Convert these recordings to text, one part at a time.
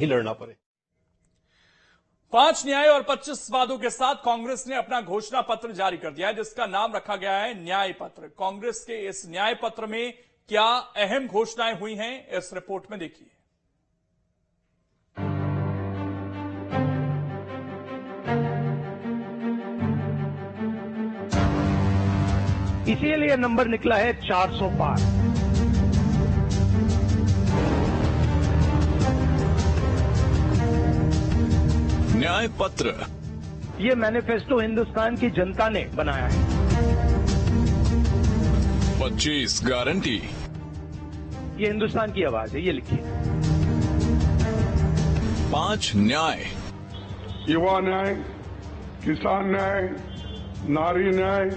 ही लड़ना पड़े। 5 न्याय और 25 वादों के साथ कांग्रेस ने अपना घोषणा पत्र जारी कर दिया है, जिसका नाम रखा गया है न्याय पत्र। कांग्रेस के इस न्याय पत्र में क्या अहम घोषणाएं हुई हैं, इस रिपोर्ट में देखिए। इसीलिए नंबर निकला है 400 पार। न्याय पत्र ये मैनिफेस्टो हिंदुस्तान की जनता ने बनाया है। 25 गारंटी, ये हिंदुस्तान की आवाज है, ये लिखिए। 5 न्याय, युवा न्याय, किसान न्याय, नारी न्याय,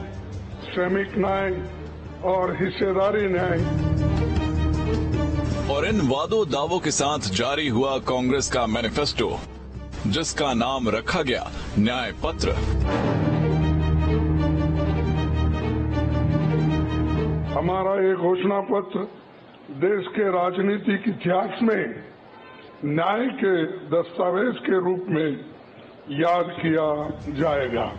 श्रमिक न्याय और हिस्सेदारी न्याय। और इन वादों दावों के साथ जारी हुआ कांग्रेस का मैनिफेस्टो, जिसका नाम रखा गया न्याय पत्र। हमारा ये घोषणा पत्र देश के राजनीतिक इतिहास में न्याय के दस्तावेज के रूप में याद किया जाएगा।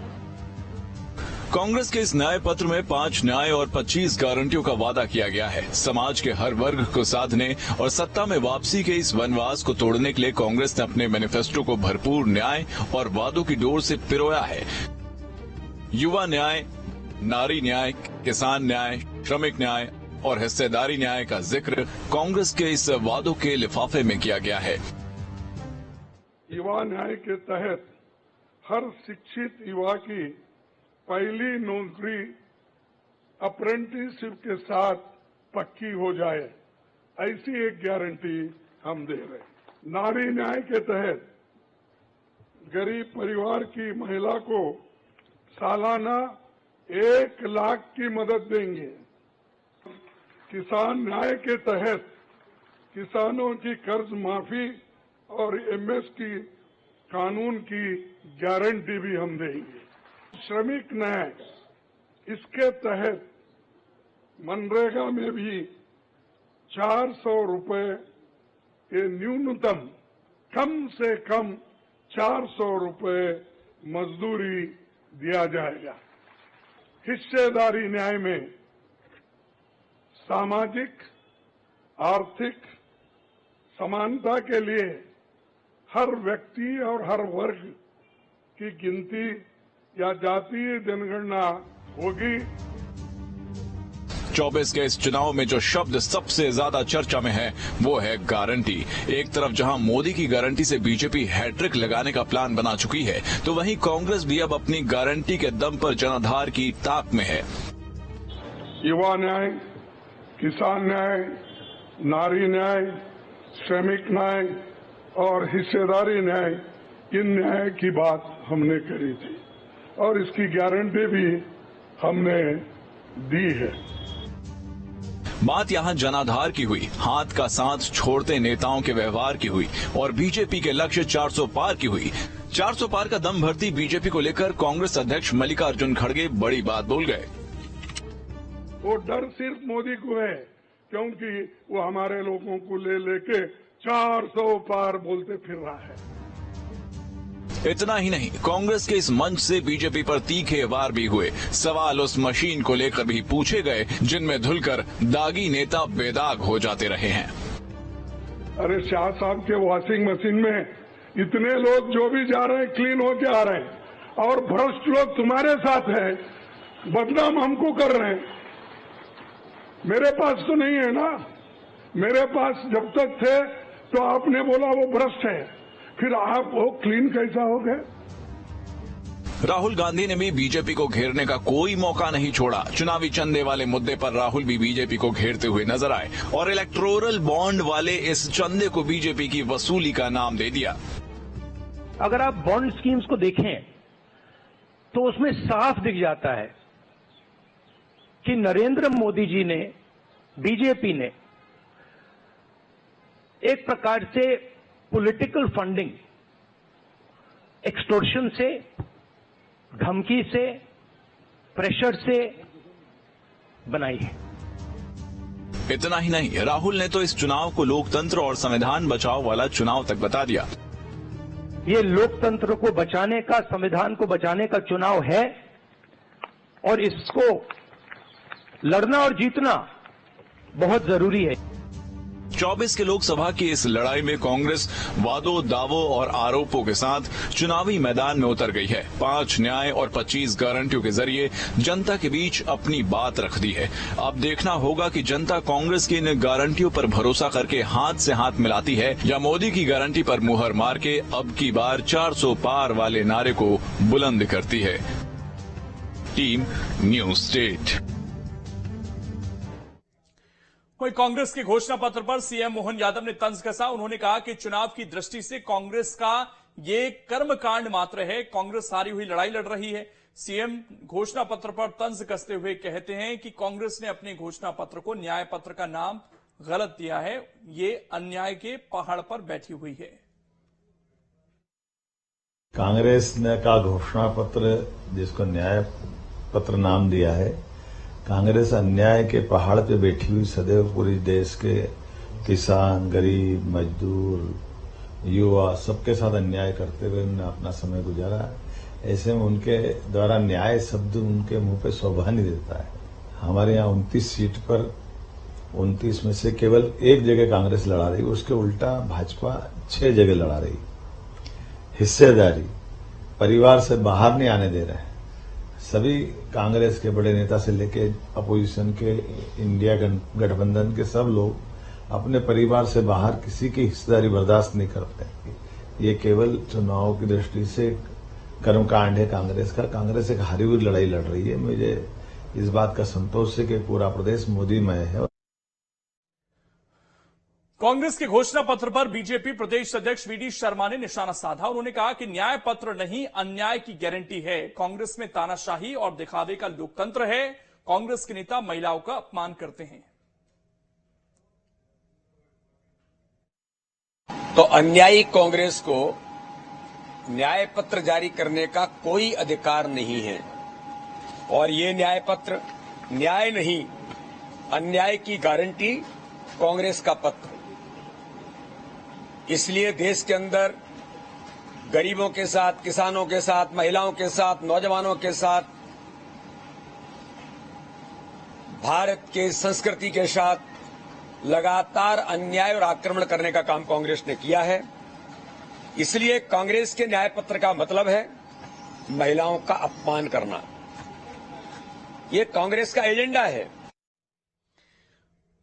कांग्रेस के इस न्याय पत्र में 5 न्याय और 25 गारंटियों का वादा किया गया है। समाज के हर वर्ग को साधने और सत्ता में वापसी के इस वनवास को तोड़ने के लिए कांग्रेस ने अपने मैनिफेस्टो को भरपूर न्याय और वादों की डोर से पिरोया है। युवा न्याय, नारी न्याय, किसान न्याय, श्रमिक न्याय और हिस्सेदारी न्याय का जिक्र कांग्रेस के इस वादों के लिफाफे में किया गया है। युवा न्याय के तहत हर शिक्षित युवा की पहली नौकरी अप्रेंटिसशिप के साथ पक्की हो जाए, ऐसी एक गारंटी हम दे रहे हैं। नारी न्याय के तहत गरीब परिवार की महिला को सालाना 1 लाख की मदद देंगे। किसान न्याय के तहत किसानों की कर्ज माफी और एमएसपी कानून की गारंटी भी हम देंगे। श्रमिक न्याय, इसके तहत मनरेगा में भी 400 रुपए के न्यूनतम, कम से कम 400 रुपए मजदूरी दिया जाएगा। हिस्सेदारी न्याय में सामाजिक आर्थिक समानता के लिए हर व्यक्ति और हर वर्ग की गिनती या जातीय जनगणना होगी। 24 के इस चुनाव में जो शब्द सबसे ज्यादा चर्चा में है वो है गारंटी। एक तरफ जहां मोदी की गारंटी से बीजेपी हैट्रिक लगाने का प्लान बना चुकी है, तो वहीं कांग्रेस भी अब अपनी गारंटी के दम पर जनाधार की ताक में है। युवा न्याय, किसान न्याय, नारी न्याय, श्रमिक न्याय और हिस्सेदारी न्याय, इन न्याय की बात हमने करी थी और इसकी गारंटी भी हमने दी है। बात यहां जनाधार की हुई, हाथ का साथ छोड़ते नेताओं के व्यवहार की हुई और बीजेपी के लक्ष्य 400 पार की हुई। 400 पार का दम भरती बीजेपी को लेकर कांग्रेस अध्यक्ष मल्लिकार्जुन खड़गे बड़ी बात बोल गए। वो डर सिर्फ मोदी को है, क्योंकि वो हमारे लोगों को ले लेके 400 पार बोलते फिर रहा है। इतना ही नहीं, कांग्रेस के इस मंच से बीजेपी पर तीखे वार भी हुए। सवाल उस मशीन को लेकर भी पूछे गए जिनमें धुलकर दागी नेता बेदाग हो जाते रहे हैं। अरे शाह साहब के वॉशिंग मशीन में इतने लोग जो भी जा रहे हैं क्लीन होके आ रहे हैं और भ्रष्ट लोग तुम्हारे साथ हैं, बदनाम हमको कर रहे हैं। मेरे पास तो नहीं है ना, मेरे पास जब तक थे तो आपने बोला वो भ्रष्ट है, फिर आप वो क्लीन कैसा हो गए? राहुल गांधी ने भी बीजेपी को घेरने का कोई मौका नहीं छोड़ा। चुनावी चंदे वाले मुद्दे पर राहुल भी बीजेपी को घेरते हुए नजर आए और इलेक्टोरल बॉन्ड वाले इस चंदे को बीजेपी की वसूली का नाम दे दिया। अगर आप बॉन्ड स्कीम्स को देखें तो उसमें साफ दिख जाता है कि नरेंद्र मोदी जी ने, बीजेपी ने एक प्रकार से पॉलिटिकल फंडिंग एक्सटॉर्शन से, धमकी से, प्रेशर से बनाई है। इतना ही नहीं, राहुल ने तो इस चुनाव को लोकतंत्र और संविधान बचाओ वाला चुनाव तक बता दिया। ये लोकतंत्र को बचाने का, संविधान को बचाने का चुनाव है और इसको लड़ना और जीतना बहुत जरूरी है। 24 के लोकसभा की इस लड़ाई में कांग्रेस वादों, दावों और आरोपों के साथ चुनावी मैदान में उतर गई है। 5 न्याय और 25 गारंटियों के जरिए जनता के बीच अपनी बात रख दी है। अब देखना होगा कि जनता कांग्रेस की इन गारंटियों पर भरोसा करके हाथ से हाथ मिलाती है या मोदी की गारंटी पर मुहर मार के अब की बार 400 पार वाले नारे को बुलंद करती है। Team news state. वहीं कांग्रेस के घोषणा पत्र पर सीएम मोहन यादव ने तंज कसा। उन्होंने कहा कि चुनाव की दृष्टि से कांग्रेस का ये कर्मकांड मात्र है, कांग्रेस हारी हुई लड़ाई लड़ रही है। सीएम घोषणा पत्र पर तंज कसते हुए कहते हैं कि कांग्रेस ने अपने घोषणा पत्र को न्याय पत्र का नाम गलत दिया है, ये अन्याय के पहाड़ पर बैठी हुई है। कांग्रेस ने का घोषणा पत्र जिसको न्याय पत्र नाम दिया है, कांग्रेस अन्याय के पहाड़ पे बैठी हुई सदैव पूरी देश के किसान, गरीब, मजदूर, युवा सबके साथ अन्याय करते हुए उन्होंने अपना समय गुजारा। ऐसे में उनके द्वारा न्याय शब्द उनके मुंह पे शोभा नहीं देता है। हमारे यहाँ 29 सीट पर 29 में से केवल एक जगह कांग्रेस लड़ा रही, उसके उल्टा भाजपा 6 जगह लड़ा रही। हिस्सेदारी, परिवार से बाहर नहीं आने दे रहे हैं। सभी कांग्रेस के बड़े नेता से लेके अपोजिशन के, इंडिया गठबंधन के सब लोग अपने परिवार से बाहर किसी की हिस्सेदारी बर्दाश्त नहीं करते। ये केवल चुनाव की दृष्टि से कर्मकांड है कांग्रेस का। कांग्रेस एक हारी हुई लड़ाई लड़ रही है। मुझे इस बात का संतोष है कि पूरा प्रदेश मोदीमय है। कांग्रेस के घोषणा पत्र पर बीजेपी प्रदेश अध्यक्ष वीडी शर्मा ने निशाना साधा। उन्होंने कहा कि न्याय पत्र नहीं, अन्याय की गारंटी है। कांग्रेस में तानाशाही और दिखावे का लोकतंत्र है। कांग्रेस के नेता महिलाओं का अपमान करते हैं। तो अन्यायी कांग्रेस को न्याय पत्र जारी करने का कोई अधिकार नहीं है और ये न्याय पत्र न्याय नहीं, अन्याय की गारंटी कांग्रेस का पत्र। इसलिए देश के अंदर गरीबों के साथ, किसानों के साथ, महिलाओं के साथ, नौजवानों के साथ, भारत के संस्कृति के साथ लगातार अन्याय और आक्रमण करने का काम कांग्रेस ने किया है। इसलिए कांग्रेस के न्याय पत्र का मतलब है महिलाओं का अपमान करना। ये कांग्रेस का एजेंडा है।